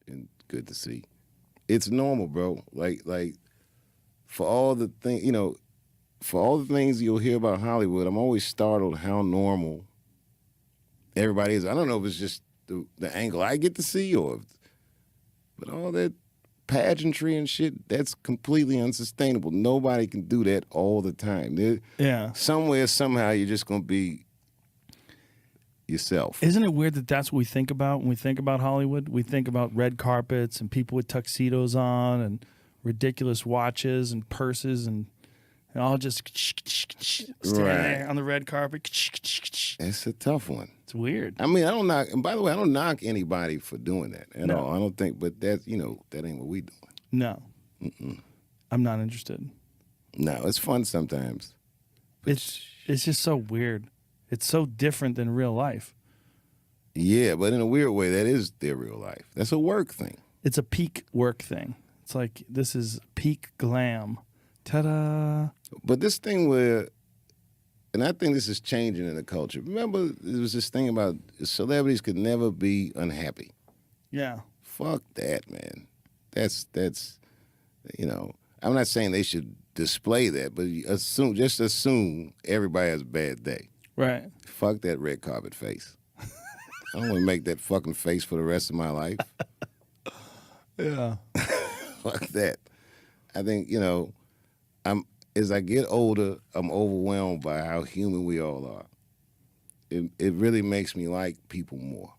and good to see. It's normal, bro. Like for all the thing, for all the things you'll hear about Hollywood, I'm always startled how normal everybody is. I don't know if it's just the angle I get to see but all that pageantry and shit, that's completely unsustainable. Nobody can do that all the time. Yeah. Somewhere, somehow, you're just going to be yourself. Isn't it weird that that's what we think about when we think about Hollywood? We think about red carpets and people with tuxedos on and ridiculous watches and purses and all just standing there on the red carpet. It's a tough one. It's weird. I mean, I don't knock, and by the way, I don't knock anybody for doing that at all. I don't think, but that ain't what we doing. No. I'm not interested. No, it's fun sometimes. It's just so weird. It's so different than real life. Yeah, but in a weird way, that is their real life. That's a work thing. It's a peak work thing. It's like, this is peak glam. Ta-da. But this thing where, and I think this is changing in the culture. Remember, there was this thing about celebrities could never be unhappy. Yeah. Fuck that, man. That's I'm not saying they should display that, but just assume everybody has a bad day. Right. Fuck that red carpet face. I don't want to make that fucking face for the rest of my life. Yeah. Fuck that. I think, as I get older, I'm overwhelmed by how human we all are. It really makes me like people more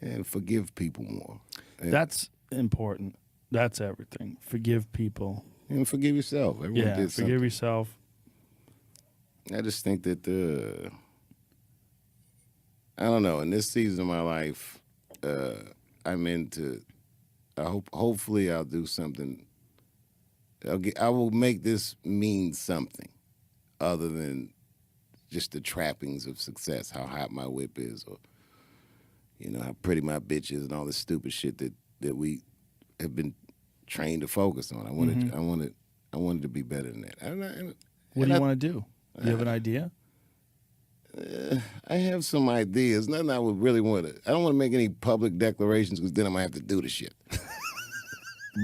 and forgive people more. That's important. That's everything. Forgive people. And forgive yourself. Everyone did something. Forgive yourself. I just think that I don't know. In this season of my life, I'm into. Hopefully, I'll do something. I will make this mean something other than just the trappings of success. How hot my whip is, or how pretty my bitch is, and all this stupid shit that we have been trained to focus on. I wanted to be better than that. What do you want to do? Do you have an idea? I have some ideas. Nothing I would really want to. I don't want to make any public declarations because then I might have to do the shit.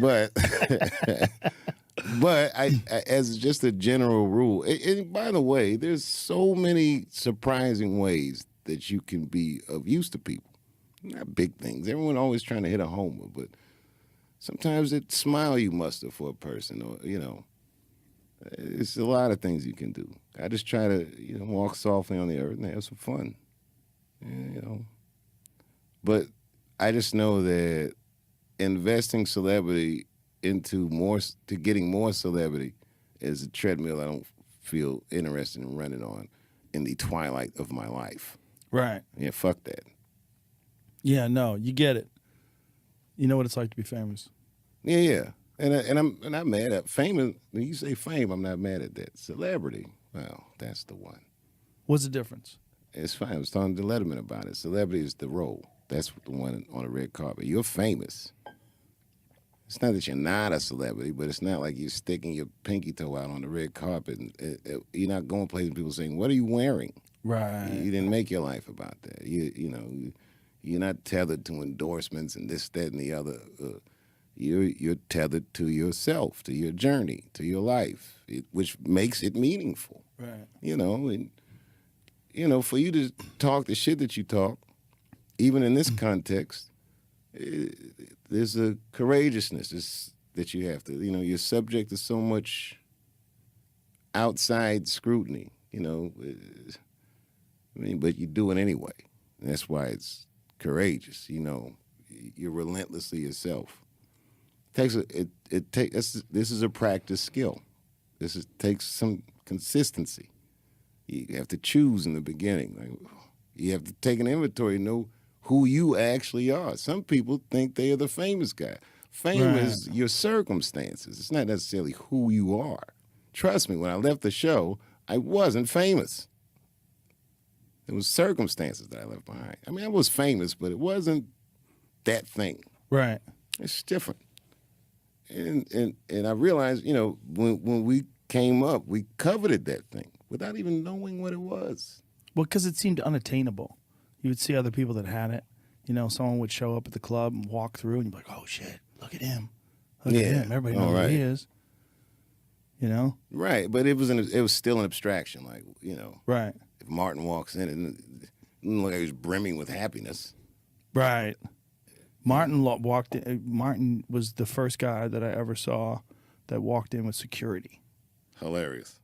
But I as just a general rule, and by the way, there's so many surprising ways that you can be of use to people. Not big things. Everyone always trying to hit a homer, but sometimes that smile you muster for a person, or it's a lot of things you can do. I just try to walk softly on the earth and have some fun, But I just know that investing celebrity to getting more celebrity is a treadmill I don't feel interested in running on in the twilight of my life. Right. Yeah, fuck that. Yeah, no, you get it. You know what it's like to be famous. Yeah. And I'm not mad at fame. When you say fame, I'm not mad at that. Celebrity, well, that's the one. What's the difference? It's fine. I was talking to Letterman about it. Celebrity is the role. That's the one on the red carpet. You're famous. It's not that you're not a celebrity, but it's not like you're sticking your pinky toe out on the red carpet. And you're not going places and people saying, "What are you wearing?" Right. You didn't make your life about that. You're not tethered to endorsements and this, that, and the other. You're tethered to yourself, to your journey, to your life, which makes it meaningful. Right. For you to talk the shit that you talk, even in this context, there's a courageousness that you have to. You're subject to so much outside scrutiny. But you do it anyway. And that's why it's courageous. You're relentlessly yourself. This is a practice skill. Takes some consistency. You have to choose in the beginning. You have to take an inventory and know who you actually are. Some people think they are the famous guy. Fame is your circumstances. It's not necessarily who you are. Trust me, when I left the show, I wasn't famous. It was circumstances that I left behind. I mean, I was famous, but it wasn't that thing. Right. It's different. And I realized, when we came up, we coveted that thing without even knowing what it was. Well, because it seemed unattainable. You would see other people that had it. You know, someone would show up at the club and walk through, and you'd be like, "Oh shit, look at him! Look at Yeah. him! Everybody knows who he is." You know, Right, but it was still an abstraction. Like, you know, right, if Martin walks in, it didn't look like he was brimming with happiness. right. Martin walked in. Martin was the first guy that I ever saw that walked in with security. Hilarious.